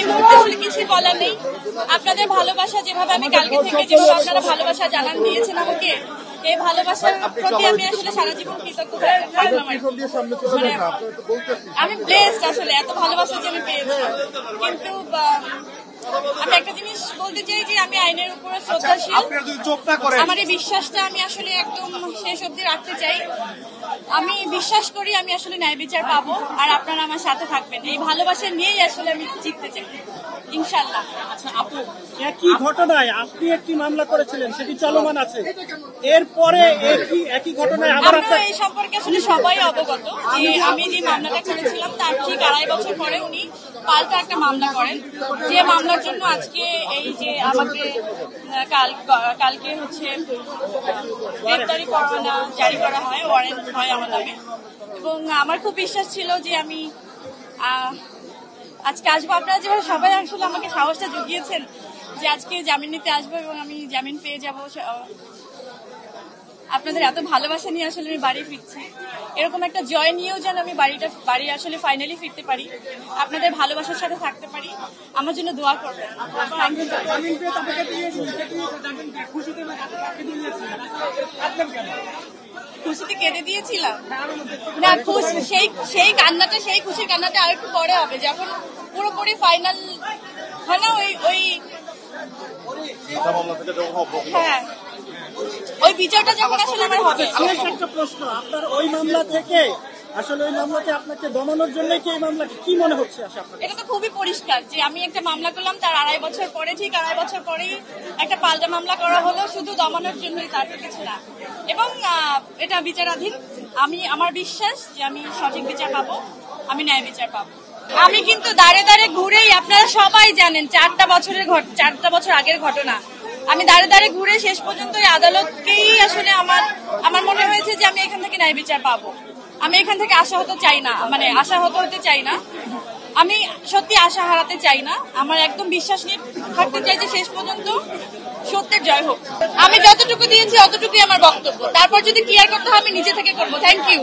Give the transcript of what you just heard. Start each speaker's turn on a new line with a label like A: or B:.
A: এই মুহূর্তে আসলে কিছুই বলার নেই। আপনাদের ভালোবাসা যেভাবে আমি কালকে থেকে যেভাবে আপনারা ভালোবাসা জানান দিয়েছেন আমাকে, এই ভালোবাসার প্রতি আমি আসলে সারা জীবন কৃতজ্ঞ থাকলাম। আমি ব্লেসড আসলে এত ভালোবাসা যে আমি পেয়েছি। কিন্তু আমি একটা জিনিস বলতে চাই যে আমি আইনের উপরে শ্রদ্ধাশীল। আমার এই বিশ্বাসটা আমি আসলে একদম শেষ অবধি রাখতে চাই। আমি বিশ্বাস করি আমি আসলে ন্যায় বিচার পাবো, আর আপনারা আমার সাথে থাকবেন। এই ভালোবাসা নিয়েই আসলে আমি জিততে চাই ইনশাল্লাহ।
B: আচ্ছা আপু, একই ঘটনায় আপনি একটি মামলা করেছিলেন, সেটি চলমান আছে। এরপরে একই ঘটনায় আবার
A: আমরা এই সম্পর্কে আসলে সবাই অবগত যে আমি যে মামলাটা করেছিলাম তার ঠিক 2.5 বছর পরে উনি পাল্টা একটা মামলা করেন, যে মামলার জন্য আজকে এই যে আমাকে কালকে হচ্ছে গ্রেপ্তারি পরোয়ানা জারি করা হয়, ওয়ারেন্ট হয় আমার নামে। এবং আমার খুব বিশ্বাস ছিল যে আমি আজকে আসবো। আপনারা যেভাবে সবাই আসলে আমাকে সাহসটা জুগিয়েছেন যে আজকে জামিন নিতে আসবো এবং আমি জামিন পেয়ে যাবো, আপনাদের এত ভালোবাসা নিয়ে আসলে আমি বাড়ি ফিরছি। এরকম একটা জয় নিয়েও যেন আমি বাড়ি আসলে ফাইনালি ফিরতে পারি, আপনাদের ভালোবাসার সাথে থাকতে পারি, আমার জন্য দোয়া করবেন। খুশিতে কেঁদে দিয়েছিলাম না, সেই কান্নাটা, সেই খুশির কান্নাটা আর একটু পরে হবে, যখন পুরোপুরি ফাইনাল হয় না ওই হ্যাঁ ওই বিচারটা যখন আসলে আমার হবে।
B: একটা প্রশ্ন, আপনার ওই মামলা থেকে আসলে ওই মামলাকে আপনাকে দমানোর জন্য কি এই মামলাকে কি মনে হচ্ছে?
A: এটা তো খুবই পরিষ্কার যে আমি একটা মামলা করলাম, তার 2.5 বছর পরে, ঠিক 2.5 বছর পরেই একটা পাল্টা মামলা করা হলো শুধু দমানোর জন্যই, তার কিছু না। এবং এটা বিচারাধীন। আমার বিশ্বাস যে আমি সঠিক বিচার পাবো, আমি ন্যায় বিচার পাবো। আমি কিন্তু দাঁড়ে দাঁড়ে ঘুরেই, আপনারা সবাই জানেন 4টা বছর আগের ঘটনা, আমি দাঁড়ে দাঁড়ে ঘুরে শেষ পর্যন্ত এই আদালতকেই আসলে আমার মনে হয়েছে যে আমি এখান থেকে ন্যায় বিচার পাবো। আমি এখান থেকে আশাহত চাই না, মানে আশাহত হতে চাই না, আমি সত্যি আশা হারাতে চাই না। আমার একদম বিশ্বাস নিয়ে থাকতে চাই যে শেষ পর্যন্ত সত্যের জয় হোক। আমি যতটুকু দিয়েছি অতটুকুই আমার বক্তব্য, তারপর যদি ক্লিয়ার করতে হয় আমি নিজে থেকে করবো। Thank you.